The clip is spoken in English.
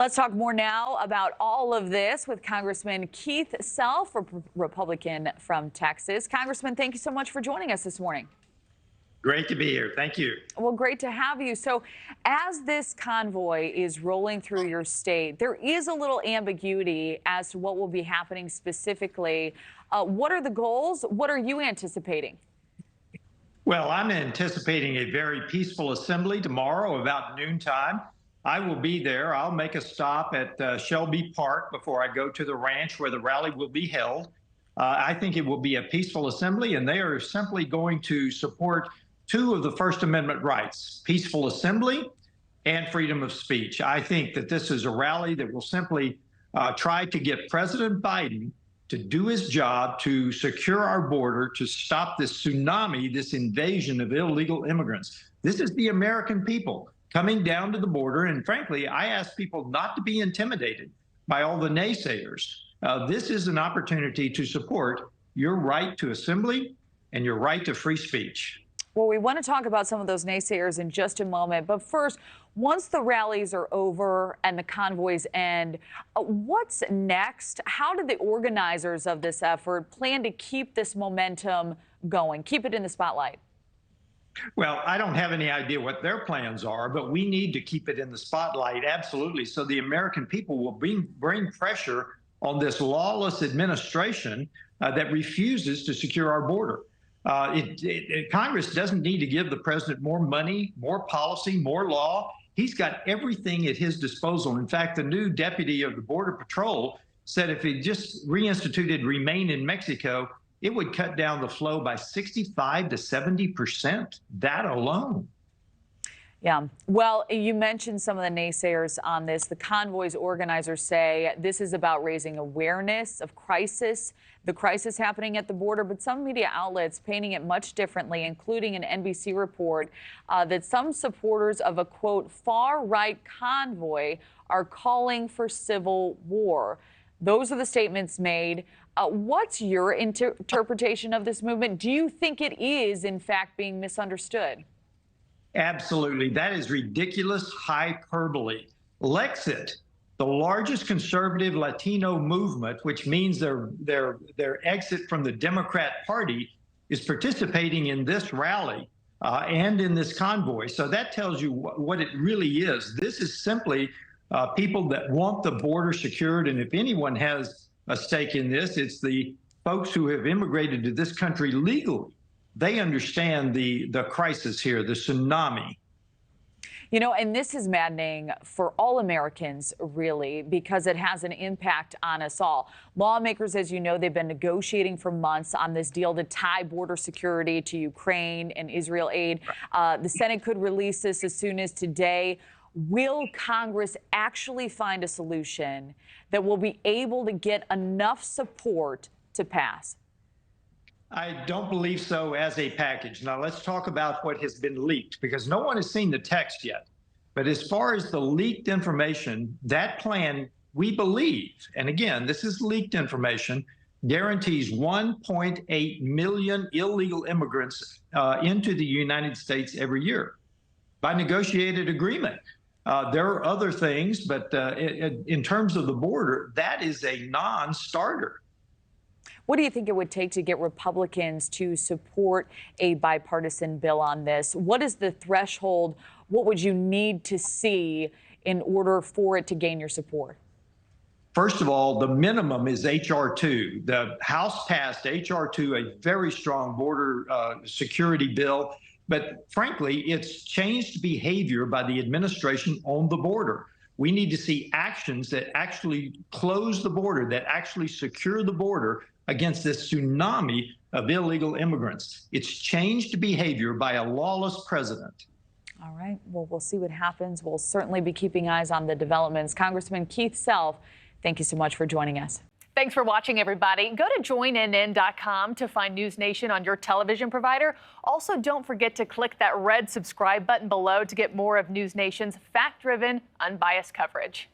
Let's talk more now about all of this with Congressman Keith Self, Republican from Texas. Congressman, thank you so much for joining us this morning. Great to be here. Thank you. Well, great to have you. So as this convoy is rolling through your state, there is a little ambiguity as to what will be happening specifically. What are the goals? What are you anticipating? Well, I'm anticipating a very peaceful assembly tomorrow about noontime. I will be there. I'll make a stop at Shelby Park before I go to the ranch where the rally will be held. I think it will be a peaceful assembly, and they are simply going to support two of the First Amendment rights, peaceful assembly and freedom of speech. I think that this is a rally that will simply try to get President Biden to do his job to secure our border, to stop this tsunami, this invasion of illegal immigrants. This is the American people coming down to the border. And frankly, I ask people not to be intimidated by all the naysayers. This is an opportunity to support your right to assembly and your right to free speech. Well, we want to talk about some of those naysayers in just a moment. But first, once the rallies are over and the convoys end, what's next? How do the organizers of this effort plan to keep this momentum going, keep it in the spotlight? Well, I don't have any idea what their plans are, but we need to keep it in the spotlight, absolutely, so the American people will bring pressure on this lawless administration that refuses to secure our border. Congress doesn't need to give the president more money, more policy, more law. He's got everything at his disposal. In fact, the new deputy of the Border Patrol said if he just reinstituted Remain in Mexico, it would cut down the flow by 65 to 70%, that alone. Yeah. Well, you mentioned some of the naysayers on this. The convoy's organizers say this is about raising awareness of the crisis happening at the border, but some media outlets painting it much differently, including an NBC report that some supporters of a, quote, far-right convoy are calling for civil war. Those are the statements made. What's your interpretation of this movement? Do you think it is, in fact, being misunderstood? Absolutely. That is ridiculous hyperbole. Lexit, the largest conservative Latino movement, which means their exit from the Democrat Party, is participating in this rally and in this convoy. So that tells you what it really is. This is simply people that want the border secured. And if anyone has a stake in this, it's the folks who have immigrated to this country legally. They understand the crisis here, the tsunami. You know, and this is maddening for all Americans, really, because it has an impact on us all. Lawmakers, as you know, they've been negotiating for months on this deal to tie border security to Ukraine and Israel aid. The Senate could release this as soon as today. Will Congress actually find a solution that will be able to get enough support to pass? I don't believe so as a package. Now, let's talk about what has been leaked, because no one has seen the text yet. But as far as the leaked information, that plan, we believe, and again, this is leaked information, guarantees 1.8 million illegal immigrants into the United States every year by negotiated agreement. There are other things, but in terms of the border, that is a non-starter. What do you think it would take to get Republicans to support a bipartisan bill on this? What is the threshold? What would you need to see in order for it to gain your support? First of all, the minimum is H.R. 2. The House passed H.R. 2, a very strong border security bill. But frankly, it's changed behavior by the administration on the border. We need to see actions that actually close the border, that actually secure the border against this tsunami of illegal immigrants. It's changed behavior by a lawless president. All right. Well, we'll see what happens. We'll certainly be keeping eyes on the developments. Congressman Keith Self, thank you so much for joining us. Thanks for watching, everybody. Go to joinnn.com to find NewsNation on your television provider. Also, don't forget to click that red subscribe button below to get more of NewsNation's fact-driven, unbiased coverage.